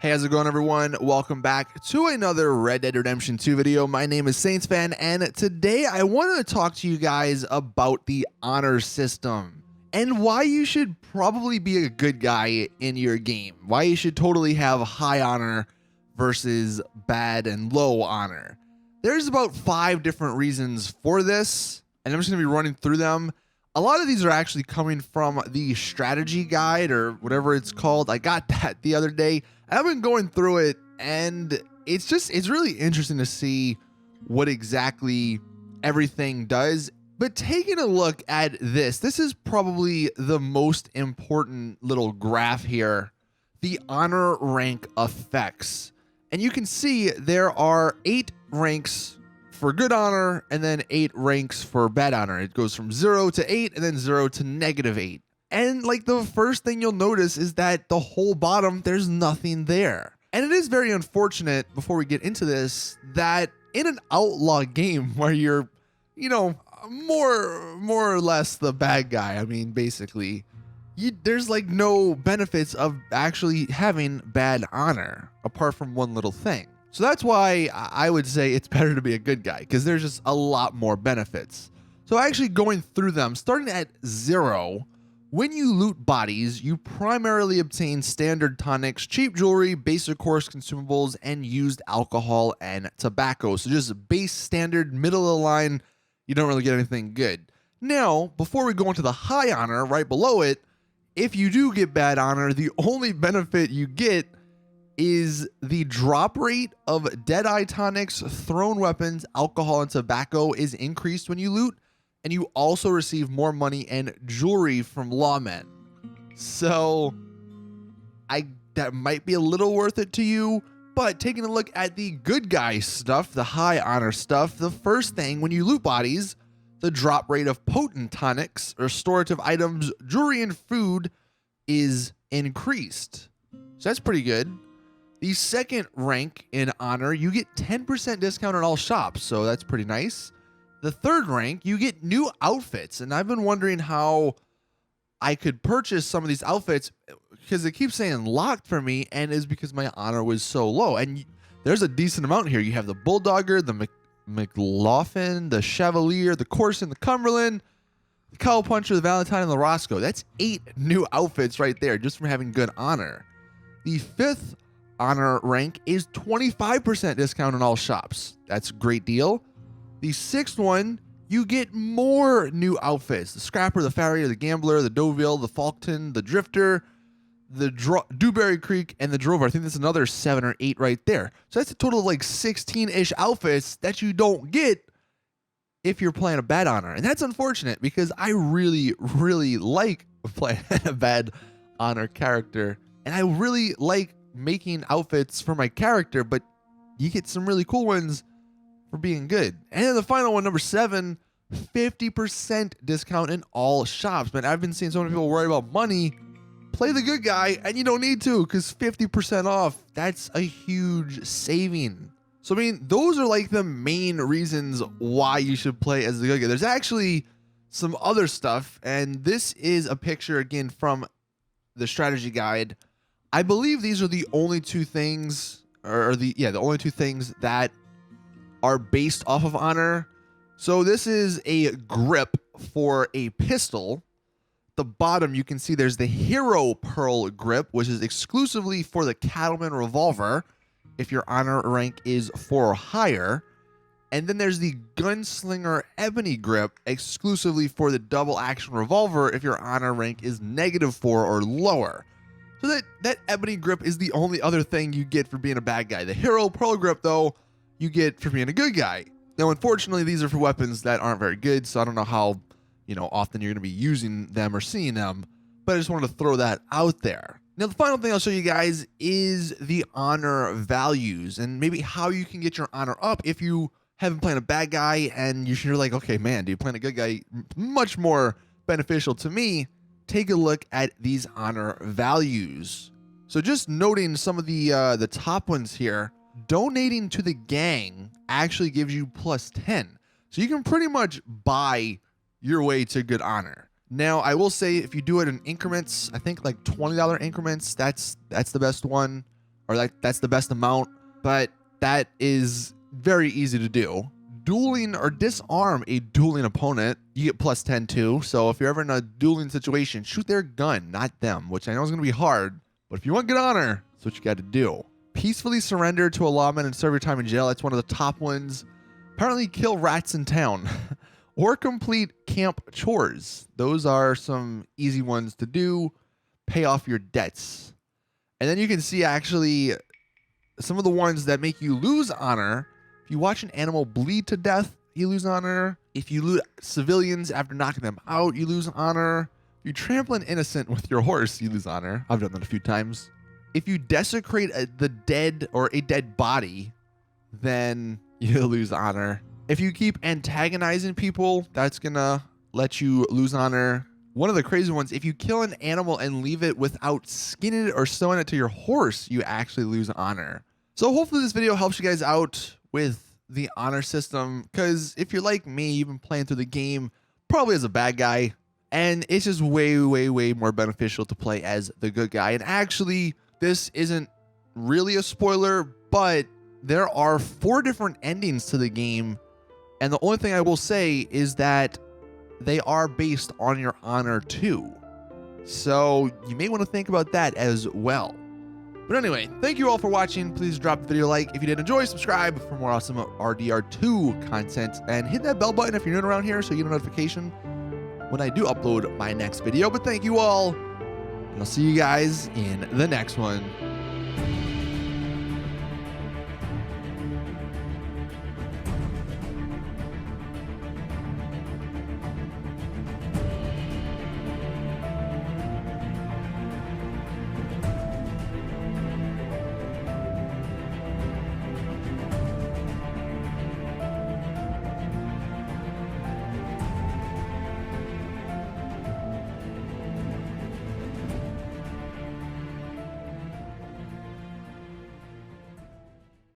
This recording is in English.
Hey, how's it going, everyone? Welcome back to another Red Dead Redemption 2 video. My name is SaintsFan, and today I wanted to talk to you guys about the honor system and why you should probably be a good guy in your game. Why you should totally have high honor versus bad and low honor. There's about 5 different reasons for this, and I'm just going to be running through them. A lot of these are actually coming from the strategy guide or whatever it's called. I got that the other day. I've been going through it, and it's really interesting to see what exactly everything does. But taking a look at this is probably the most important little graph here, the honor rank effects. And you can see there are 8 ranks for good honor and then 8 ranks for bad honor. It goes from 0 to 8 and then 0 to -8. And like the first thing you'll notice is that the whole bottom, there's nothing there. And it is very unfortunate, before we get into this, that in an outlaw game where you're, more or less the bad guy, I mean, basically, there's like no benefits of actually having bad honor apart from one little thing. So that's why I would say it's better to be a good guy, because there's just a lot more benefits. So actually going through them, starting at 0, when you loot bodies, you primarily obtain standard tonics, cheap jewelry, basic course consumables, and used alcohol and tobacco. So just base standard, middle of the line, you don't really get anything good. Now, before we go into the high honor, right below it, if you do get bad honor, the only benefit you get is the drop rate of Deadeye tonics, thrown weapons, alcohol, and tobacco is increased when you loot. And you also receive more money and jewelry from lawmen. So that might be a little worth it to you. But taking a look at the good guy stuff, the high honor stuff, the first thing, when you loot bodies, the drop rate of potent tonics, restorative items, jewelry, and food is increased. So that's pretty good. The second rank in honor, you get 10% discount on all shops. So that's pretty nice. The third rank, you get new outfits, and I've been wondering how I could purchase some of these outfits, because it keeps saying locked for me, and is because my honor was so low. And there's a decent amount here. You have the Bulldogger, the McLaughlin, the Chevalier, the Corson, the Cumberland, the Cowpuncher, the Valentine, and the Roscoe. That's 8 new outfits right there just from having good honor. The 5th honor rank is 25% discount on all shops. That's a great deal. The 6th one, you get more new outfits. The Scrapper, the Farrier, the Gambler, the Deauville, the Falkton, the Drifter, the Dewberry Creek, and the Drover. I think that's another 7 or 8 right there. So that's a total of like 16-ish outfits that you don't get if you're playing a bad honor. And that's unfortunate, because I really, really like playing a bad honor character. And I really like making outfits for my character, but you get some really cool ones for being good. And then the final one, number 7, 50% discount in all shops. Man, I've been seeing so many people worry about money. Play the good guy, and you don't need to, because 50% off, that's a huge saving. So, I mean, those are like the main reasons why you should play as the good guy. There's actually some other stuff, and this is a picture, again, from the strategy guide. I believe these are the only 2 things, the only 2 things that are based off of honor. So this is a grip for a pistol. The bottom, you can see there's the Hero Pearl grip, which is exclusively for the Cattleman revolver if your honor rank is 4 or higher. And then there's the Gunslinger Ebony grip, exclusively for the double action revolver if your honor rank is -4 or lower. So that Ebony grip is the only other thing you get for being a bad guy. The Hero Pearl grip, though, you get for being a good guy. Now, unfortunately, these are for weapons that aren't very good, so I don't know how, often you're going to be using them or seeing them, but I just wanted to throw that out there. Now, the final thing I'll show you guys is the honor values, and maybe how you can get your honor up if you haven't played a bad guy and you're like, okay, man, dude, playing a good guy, much more beneficial to me. Take a look at these honor values. So just noting some of the top ones here, donating to the gang actually gives you +10. So you can pretty much buy your way to good honor. Now, I will say if you do it in increments, I think like $20 increments, that's the best one. or that's the best amount, but that is very easy to do. Dueling or disarm a dueling opponent, you get plus 10 too. So if you're ever in a dueling situation, shoot their gun, not them, which I know is going to be hard, but if you want good honor, that's what you got to do. Peacefully surrender to a lawman and serve your time in jail. That's one of the top ones. Apparently kill rats in town or complete camp chores. Those are some easy ones to do. Pay off your debts. And then you can see actually some of the ones that make you lose honor. If you watch an animal bleed to death, you lose honor. If you loot civilians after knocking them out, you lose honor. If you trample an innocent with your horse, you lose honor. I've done that a few times. If you desecrate the dead or a dead body, then you lose honor. If you keep antagonizing people, that's gonna let you lose honor. One of the crazy ones, if you kill an animal and leave it without skinning it or sewing it to your horse, you actually lose honor. So hopefully this video helps you guys out with the honor system, because if you're like me, you've been playing through the game probably as a bad guy, and it's just way, way, way more beneficial to play as the good guy. And actually, this isn't really a spoiler, but there are 4 different endings to the game, and the only thing I will say is that they are based on your honor too. So you may want to think about that as well. But anyway, thank you all for watching. Please drop the video a like if you did enjoy, subscribe for more awesome RDR2 content, and hit that bell button if you're new around here so you get a notification when I do upload my next video. But thank you all, and I'll see you guys in the next one.